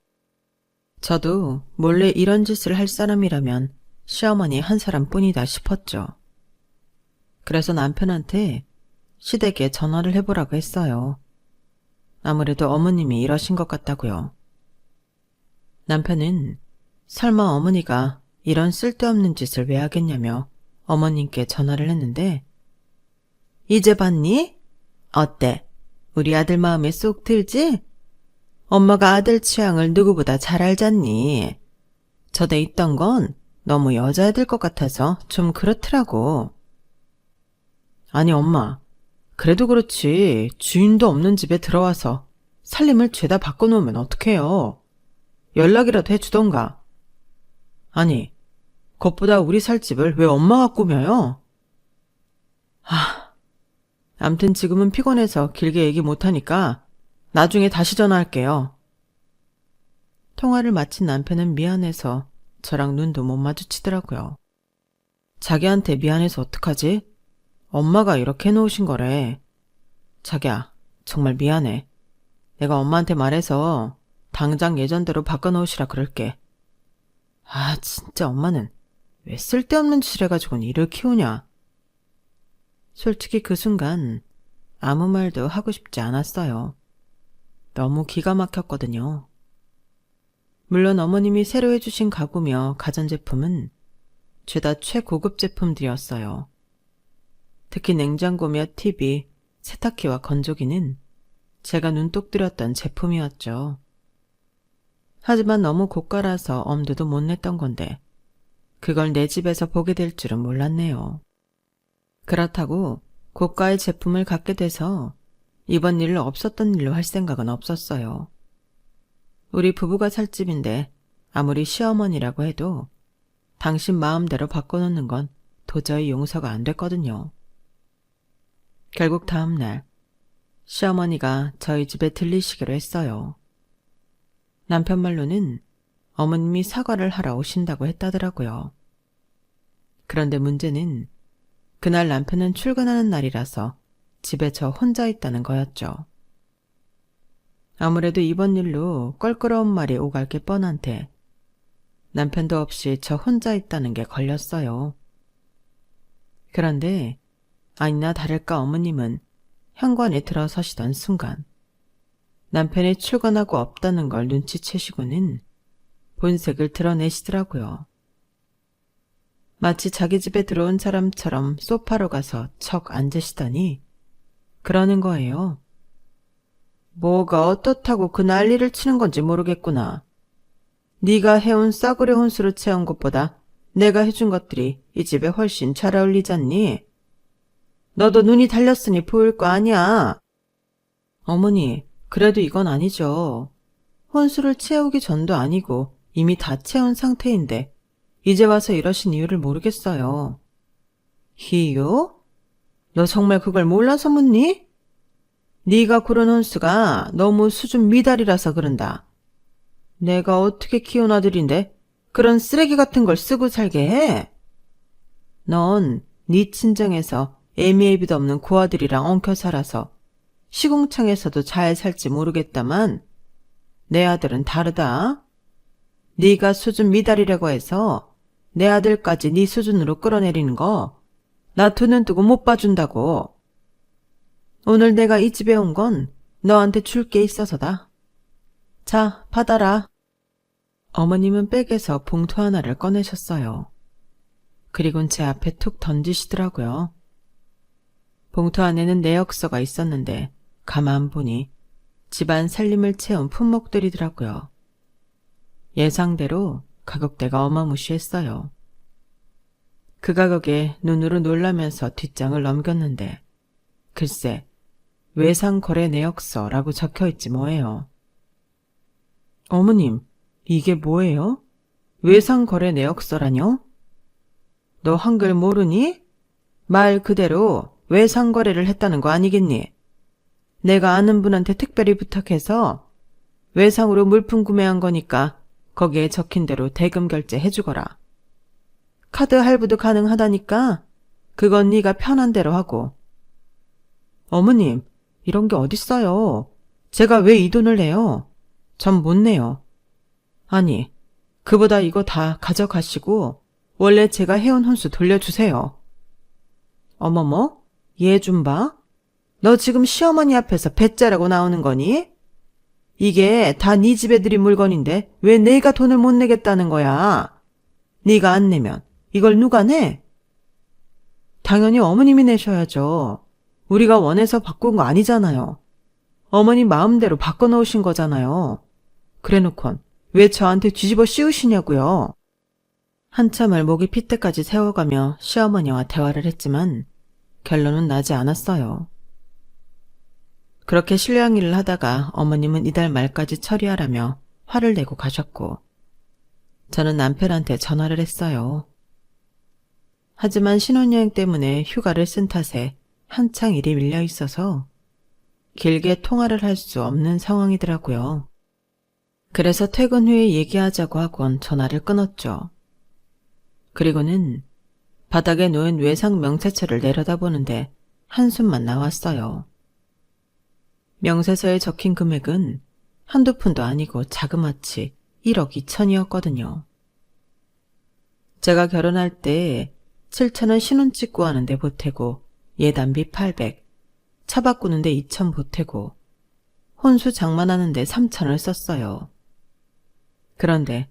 저도 몰래 이런 짓을 할 사람이라면 시어머니 한 사람뿐이다 싶었죠. 그래서 남편한테 시댁에 전화를 해보라고 했어요. 아무래도 어머님이 이러신 것 같다고요. 남편은 설마 어머니가 이런 쓸데없는 짓을 왜 하겠냐며 어머님께 전화를 했는데 이제 봤니? 어때? 우리 아들 마음에 쏙 들지? 엄마가 아들 취향을 누구보다 잘 알잖니. 저대 있던 건 너무 여자애들 것 같아서 좀 그렇더라고. 아니 엄마, 그래도 그렇지 주인도 없는 집에 들어와서 살림을 죄다 바꿔놓으면 어떡해요. 연락이라도 해주던가. 아니, 그것보다 우리 살 집을 왜 엄마가 꾸며요? 암튼 지금은 피곤해서 길게 얘기 못하니까 나중에 다시 전화할게요. 통화를 마친 남편은 미안해서 저랑 눈도 못 마주치더라고요. 자기한테 미안해서 어떡하지? 엄마가 이렇게 해놓으신 거래. 자기야, 정말 미안해. 내가 엄마한테 말해서 당장 예전대로 바꿔놓으시라 그럴게. 아, 진짜 엄마는 왜 쓸데없는 짓을 해가지고는 이를 키우냐. 솔직히 그 순간 아무 말도 하고 싶지 않았어요. 너무 기가 막혔거든요. 물론 어머님이 새로 해주신 가구며 가전제품은 죄다 최고급 제품들이었어요. 특히 냉장고며 TV, 세탁기와 건조기는 제가 눈독 들였던 제품이었죠. 하지만 너무 고가라서 엄두도 못 냈던 건데 그걸 내 집에서 보게 될 줄은 몰랐네요. 그렇다고 고가의 제품을 갖게 돼서 이번 일로 없었던 일로 할 생각은 없었어요. 우리 부부가 살 집인데 아무리 시어머니라고 해도 당신 마음대로 바꿔놓는 건 도저히 용서가 안 됐거든요. 결국 다음날 시어머니가 저희 집에 들리시기로 했어요. 남편 말로는 어머님이 사과를 하러 오신다고 했다더라고요. 그런데 문제는 그날 남편은 출근하는 날이라서 집에 저 혼자 있다는 거였죠. 아무래도 이번 일로 껄끄러운 말이 오갈 게 뻔한데 남편도 없이 저 혼자 있다는 게 걸렸어요. 그런데 아니나 다를까 어머님은 현관에 들어서시던 순간 남편이 출근하고 없다는 걸 눈치채시고는 본색을 드러내시더라고요. 마치 자기 집에 들어온 사람처럼 소파로 가서 척 앉으시더니 그러는 거예요. 뭐가 어떻다고 그 난리를 치는 건지 모르겠구나. 네가 해온 싸구려 혼수로 채운 것보다 내가 해준 것들이 이 집에 훨씬 잘 어울리잖니? 너도 눈이 달렸으니 보일 거 아니야. 어머니, 그래도 이건 아니죠. 혼수를 채우기 전도 아니고 이미 다 채운 상태인데 이제 와서 이러신 이유를 모르겠어요. 이유? 너 정말 그걸 몰라서 묻니? 네가 고른 혼수가 너무 수준 미달이라서 그런다. 내가 어떻게 키운 아들인데 그런 쓰레기 같은 걸 쓰고 살게 해? 넌 네 친정에서 애미애비도 없는 고아들이랑 엉켜 살아서 시궁창에서도 잘 살지 모르겠다만 내 아들은 다르다. 네가 수준 미달이라고 해서 내 아들까지 네 수준으로 끌어내리는 거 나 두 눈 뜨고 못 봐준다고. 오늘 내가 이 집에 온 건 너한테 줄 게 있어서다. 자, 받아라. 어머님은 백에서 봉투 하나를 꺼내셨어요. 그리곤 제 앞에 툭 던지시더라고요. 봉투 안에는 내역서가 있었는데 가만 보니 집안 살림을 채운 품목들이더라고요. 예상대로 가격대가 어마무시했어요. 그 가격에 눈으로 놀라면서 뒷장을 넘겼는데 글쎄 외상거래 내역서라고 적혀있지 뭐예요. 어머님, 이게 뭐예요? 외상거래 내역서라뇨? 너 한글 모르니? 말 그대로 외상거래를 했다는 거 아니겠니? 내가 아는 분한테 특별히 부탁해서 외상으로 물품 구매한 거니까 거기에 적힌 대로 대금 결제해주거라. 카드 할부도 가능하다니까 그건 네가 편한 대로 하고. 어머님, 이런 게 어딨어요. 제가 왜 이 돈을 내요? 전 못 내요. 아니, 그보다 이거 다 가져가시고 원래 제가 해온 혼수 돌려주세요. 어머머, 얘 좀 봐. 너 지금 시어머니 앞에서 배째라고 나오는 거니? 이게 다 네 집에 들인 물건인데 왜 내가 돈을 못 내겠다는 거야? 네가 안 내면 이걸 누가 내? 당연히 어머님이 내셔야죠. 우리가 원해서 바꾼 거 아니잖아요. 어머니 마음대로 바꿔놓으신 거잖아요. 그래놓곤 왜 저한테 뒤집어 씌우시냐고요. 한참을 목이 피 때까지 세워가며 시어머니와 대화를 했지만 결론은 나지 않았어요. 그렇게 실랑이를 하다가 어머님은 이달 말까지 처리하라며 화를 내고 가셨고 저는 남편한테 전화를 했어요. 하지만 신혼여행 때문에 휴가를 쓴 탓에 한창 일이 밀려 있어서 길게 통화를 할 수 없는 상황이더라고요. 그래서 퇴근 후에 얘기하자고 하곤 전화를 끊었죠. 그리고는 바닥에 놓인 외상 명세서를 내려다보는데 한숨만 나왔어요. 명세서에 적힌 금액은 한두 푼도 아니고 자그마치 1억 2천이었거든요. 제가 결혼할 때 7천은 신혼집 구하는데 보태고 예단비 800, 차 바꾸는데 2천 보태고 혼수 장만하는데 3천을 썼어요. 그런데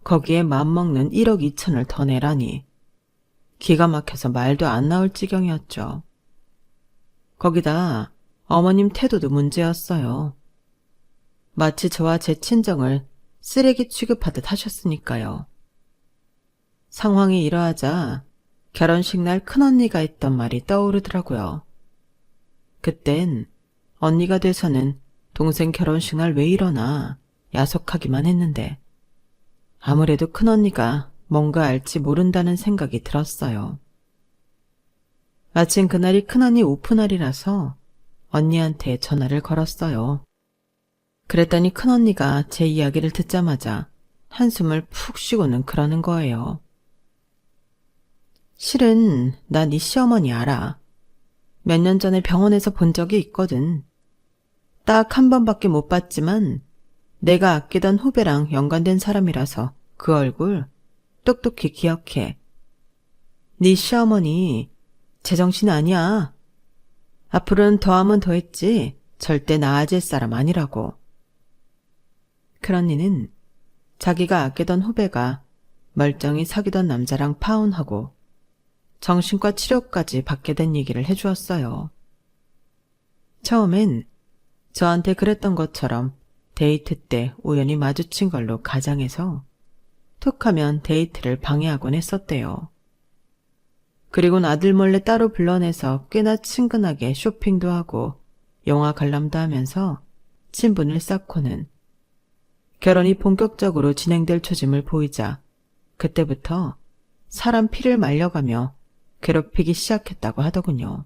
거기에 맘먹는 1억 2천을 더 내라니 기가 막혀서 말도 안 나올 지경이었죠. 거기다 어머님 태도도 문제였어요. 마치 저와 제 친정을 쓰레기 취급하듯 하셨으니까요. 상황이 이러하자 결혼식 날 큰언니가 했던 말이 떠오르더라고요. 그땐 언니가 돼서는 동생 결혼식 날 왜 이러나 야속하기만 했는데 아무래도 큰언니가 뭔가 알지 모른다는 생각이 들었어요. 마침 그날이 큰언니 오픈날이라서 언니한테 전화를 걸었어요. 그랬더니 큰언니가 제 이야기를 듣자마자 한숨을 푹 쉬고는 그러는 거예요. 실은 나 네 시어머니 알아. 몇 년 전에 병원에서 본 적이 있거든. 딱 한 번밖에 못 봤지만 내가 아끼던 후배랑 연관된 사람이라서 그 얼굴 똑똑히 기억해. 네 시어머니 제정신 아니야. 앞으로는 더하면 더했지 절대 나아질 사람 아니라고. 그런니는 자기가 아끼던 후배가 멀쩡히 사귀던 남자랑 파혼하고 정신과 치료까지 받게 된 얘기를 해주었어요. 처음엔 저한테 그랬던 것처럼 데이트 때 우연히 마주친 걸로 가장해서 툭하면 데이트를 방해하곤 했었대요. 그리곤 아들 몰래 따로 불러내서 꽤나 친근하게 쇼핑도 하고 영화 관람도 하면서 친분을 쌓고는 결혼이 본격적으로 진행될 초짐을 보이자 그때부터 사람 피를 말려가며 괴롭히기 시작했다고 하더군요.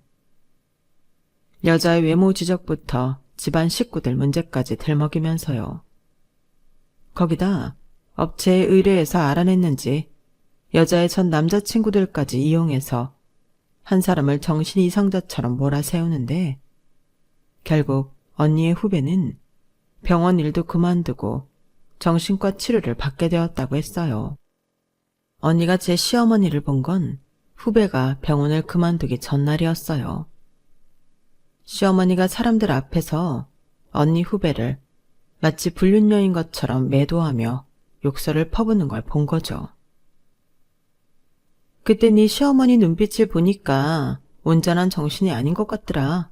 여자의 외모 지적부터 집안 식구들 문제까지 들먹이면서요. 거기다 업체에 의뢰해서 알아냈는지 여자의 전 남자친구들까지 이용해서 한 사람을 정신 이상자처럼 몰아세우는데 결국 언니의 후배는 병원 일도 그만두고 정신과 치료를 받게 되었다고 했어요. 언니가 제 시어머니를 본 건 후배가 병원을 그만두기 전날이었어요. 시어머니가 사람들 앞에서 언니 후배를 마치 불륜녀인 것처럼 매도하며 욕설을 퍼붓는 걸 본 거죠. 그때 네 시어머니 눈빛을 보니까 온전한 정신이 아닌 것 같더라.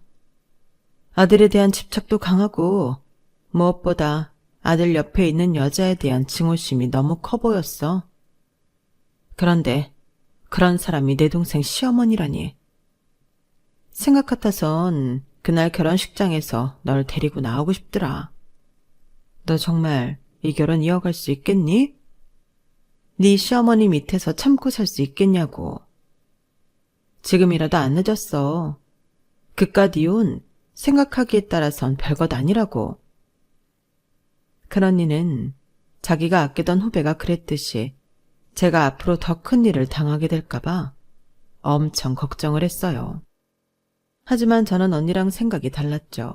아들에 대한 집착도 강하고 무엇보다 아들 옆에 있는 여자에 대한 증오심이 너무 커 보였어. 그런데 그런 사람이 내 동생 시어머니라니. 생각 같아선 그날 결혼식장에서 널 데리고 나오고 싶더라. 너 정말 이 결혼 이어갈 수 있겠니? 네 시어머니 밑에서 참고 살 수 있겠냐고. 지금이라도 안 늦었어. 그깟 이혼 생각하기에 따라선 별것 아니라고. 큰언니는 자기가 아끼던 후배가 그랬듯이 제가 앞으로 더 큰 일을 당하게 될까봐 엄청 걱정을 했어요. 하지만 저는 언니랑 생각이 달랐죠.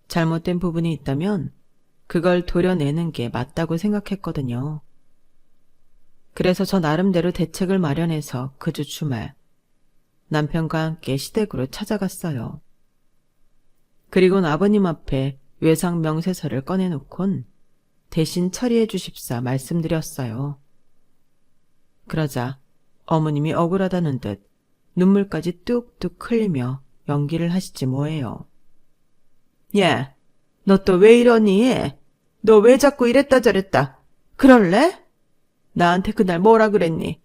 잘못된 부분이 있다면 그걸 도려내는 게 맞다고 생각했거든요. 그래서 저 나름대로 대책을 마련해서 그 주 주말 남편과 함께 시댁으로 찾아갔어요. 그리곤 아버님 앞에 외상 명세서를 꺼내놓곤 대신 처리해 주십사 말씀드렸어요. 그러자 어머님이 억울하다는 듯 눈물까지 뚝뚝 흘리며 연기를 하시지 뭐예요. 야, 너 또 왜 이러니? 너 왜 자꾸 이랬다 저랬다? 그럴래? 나한테 그날 뭐라 그랬니?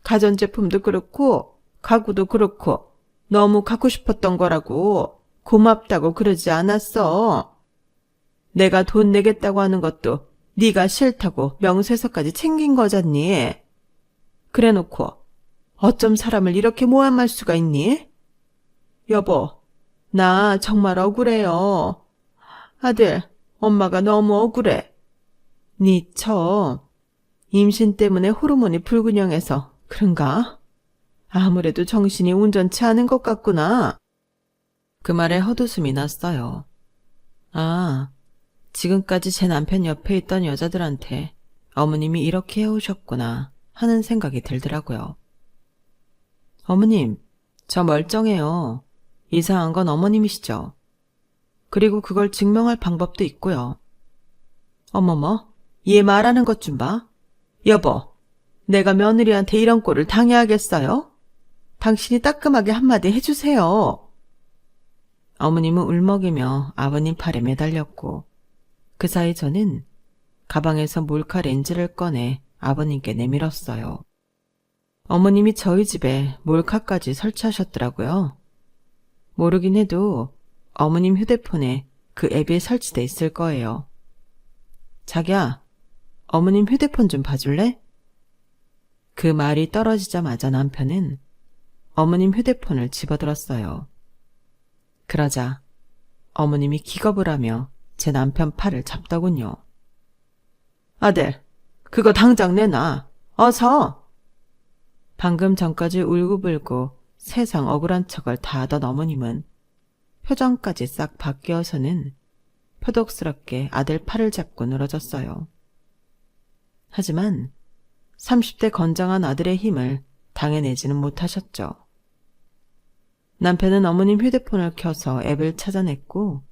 가전제품도 그렇고 가구도 그렇고 너무 갖고 싶었던 거라고 고맙다고 그러지 않았어. 내가 돈 내겠다고 하는 것도 네가 싫다고 명세서까지 챙긴 거잖니. 그래놓고 어쩜 사람을 이렇게 모함할 수가 있니? 여보, 나 정말 억울해요. 아들, 엄마가 너무 억울해. 네 처 임신 때문에 호르몬이 불균형해서 그런가? 아무래도 정신이 온전치 않은 것 같구나. 그 말에 헛웃음이 났어요. 아, 지금까지 제 남편 옆에 있던 여자들한테 어머님이 이렇게 해오셨구나 하는 생각이 들더라고요. 어머님, 저 멀쩡해요. 이상한 건 어머님이시죠. 그리고 그걸 증명할 방법도 있고요. 어머머, 얘 말하는 것 좀 봐. 여보, 내가 며느리한테 이런 꼴을 당해야겠어요? 당신이 따끔하게 한마디 해주세요. 어머님은 울먹이며 아버님 팔에 매달렸고 그 사이 저는 가방에서 몰카 렌즈를 꺼내 아버님께 내밀었어요. 어머님이 저희 집에 몰카까지 설치하셨더라고요. 모르긴 해도 어머님 휴대폰에 그 앱이 설치돼 있을 거예요. 자기야, 어머님 휴대폰 좀 봐줄래? 그 말이 떨어지자마자 남편은 어머님 휴대폰을 집어들었어요. 그러자 어머님이 기겁을 하며 제 남편 팔을 잡더군요. 아들, 그거 당장 내놔. 어서! 방금 전까지 울고불고 세상 억울한 척을 다 하던 어머님은 표정까지 싹 바뀌어서는 표독스럽게 아들 팔을 잡고 늘어졌어요. 하지만 30대 건장한 아들의 힘을 당해내지는 못하셨죠. 남편은 어머님 휴대폰을 켜서 앱을 찾아냈고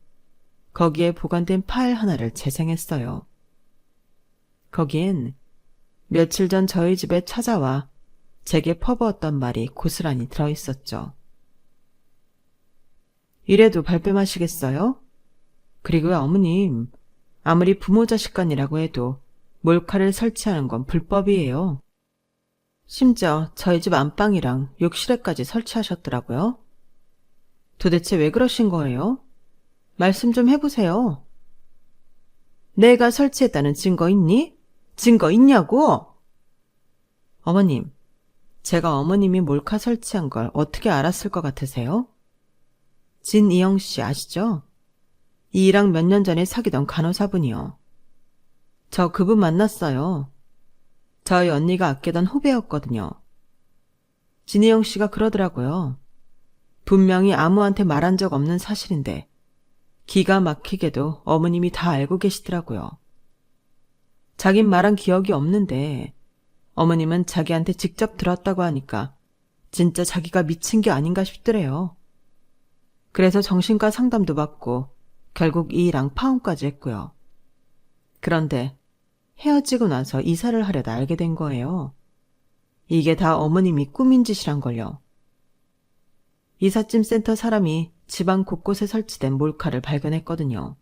거기에 보관된 파일 하나를 재생했어요. 거기엔 며칠 전 저희 집에 찾아와 제게 퍼부었던 말이 고스란히 들어있었죠. 이래도 발뺌하시겠어요? 그리고 어머님, 아무리 부모 자식간이라고 해도 몰카를 설치하는 건 불법이에요. 심지어 저희 집 안방이랑 욕실에까지 설치하셨더라고요. 도대체 왜 그러신 거예요? 말씀 좀 해보세요. 내가 설치했다는 증거 있니? 증거 있냐고? 어머님, 제가 어머님이 몰카 설치한 걸 어떻게 알았을 것 같으세요? 진이영 씨 아시죠? 이랑 몇 년 전에 사귀던 간호사분이요. 저 그분 만났어요. 저희 언니가 아끼던 후배였거든요. 진이영 씨가 그러더라고요. 분명히 아무한테 말한 적 없는 사실인데 기가 막히게도 어머님이 다 알고 계시더라고요. 자긴 말한 기억이 없는데 어머님은 자기한테 직접 들었다고 하니까 진짜 자기가 미친 게 아닌가 싶더래요. 그래서 정신과 상담도 받고 결국 이랑 파혼까지 했고요. 그런데 헤어지고 나서 이사를 하려다 알게 된 거예요. 이게 다 어머님이 꾸민 짓이란걸요. 이삿짐 센터 사람이 집안 곳곳에 설치된 몰카를 발견했거든요.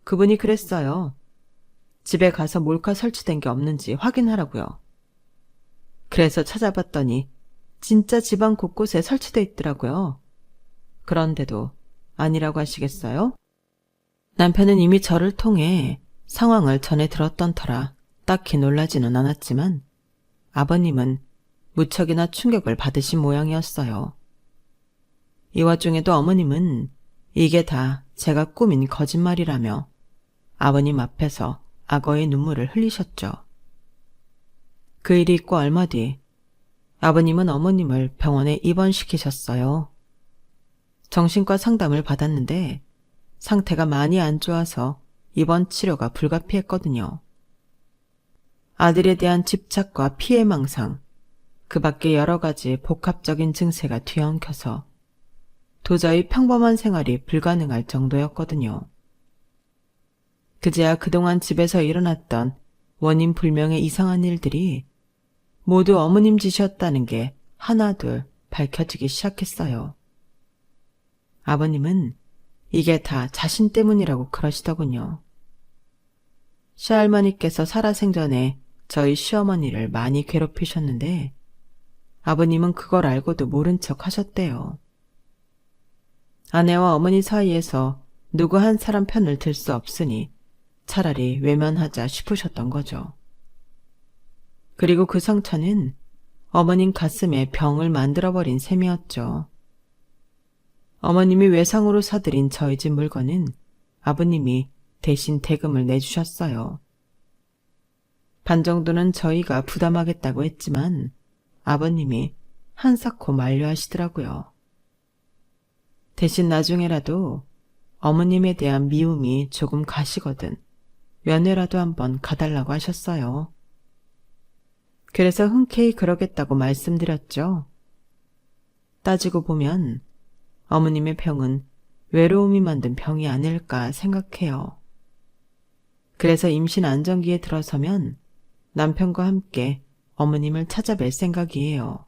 그분이 그랬어요. 집에 가서 몰카 설치된 게 없는지 확인하라고요. 그래서 찾아봤더니 진짜 집안 곳곳에 설치돼 있더라고요. 그런데도 아니라고 하시겠어요? 남편은 이미 저를 통해 상황을 전해 들었던 터라 딱히 놀라지는 않았지만 아버님은 무척이나 충격을 받으신 모양이었어요. 이 와중에도 어머님은 이게 다 제가 꾸민 거짓말이라며 아버님 앞에서 악어의 눈물을 흘리셨죠. 그 일이 있고 얼마 뒤 아버님은 어머님을 병원에 입원시키셨어요. 정신과 상담을 받았는데 상태가 많이 안 좋아서 입원 치료가 불가피했거든요. 아들에 대한 집착과 피해망상, 그 밖에 여러 가지 복합적인 증세가 뒤엉켜서 도저히 평범한 생활이 불가능할 정도였거든요. 그제야 그동안 집에서 일어났던 원인 불명의 이상한 일들이 모두 어머님 짓이었다는 게 하나둘 밝혀지기 시작했어요. 아버님은 이게 다 자신 때문이라고 그러시더군요. 시할머니께서 살아생전에 저희 시어머니를 많이 괴롭히셨는데 아버님은 그걸 알고도 모른 척 하셨대요. 아내와 어머니 사이에서 누구 한 사람 편을 들 수 없으니 차라리 외면하자 싶으셨던 거죠. 그리고 그 상처는 어머님 가슴에 병을 만들어버린 셈이었죠. 어머님이 외상으로 사들인 저희 집 물건은 아버님이 대신 대금을 내주셨어요. 반 정도는 저희가 부담하겠다고 했지만 아버님이 한사코 만류하시더라고요. 대신 나중에라도 어머님에 대한 미움이 조금 가시거든 면회라도 한번 가달라고 하셨어요. 그래서 흔쾌히 그러겠다고 말씀드렸죠. 따지고 보면 어머님의 병은 외로움이 만든 병이 아닐까 생각해요. 그래서 임신 안정기에 들어서면 남편과 함께 어머님을 찾아뵐 생각이에요.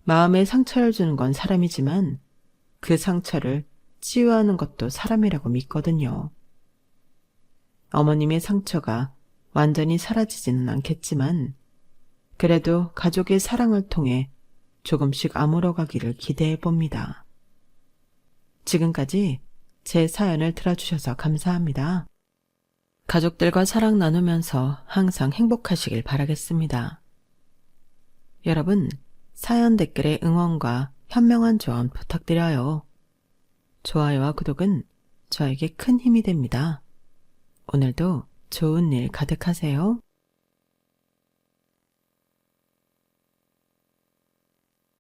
마음에 상처를 주는 건 사람이지만 그 상처를 치유하는 것도 사람이라고 믿거든요. 어머님의 상처가 완전히 사라지지는 않겠지만 그래도 가족의 사랑을 통해 조금씩 아물어가기를 기대해 봅니다. 지금까지 제 사연을 들어주셔서 감사합니다. 가족들과 사랑 나누면서 항상 행복하시길 바라겠습니다. 여러분, 사연 댓글에 응원과 현명한 조언 부탁드려요. 좋아요와 구독은 저에게 큰 힘이 됩니다. 오늘도 좋은 일 가득하세요.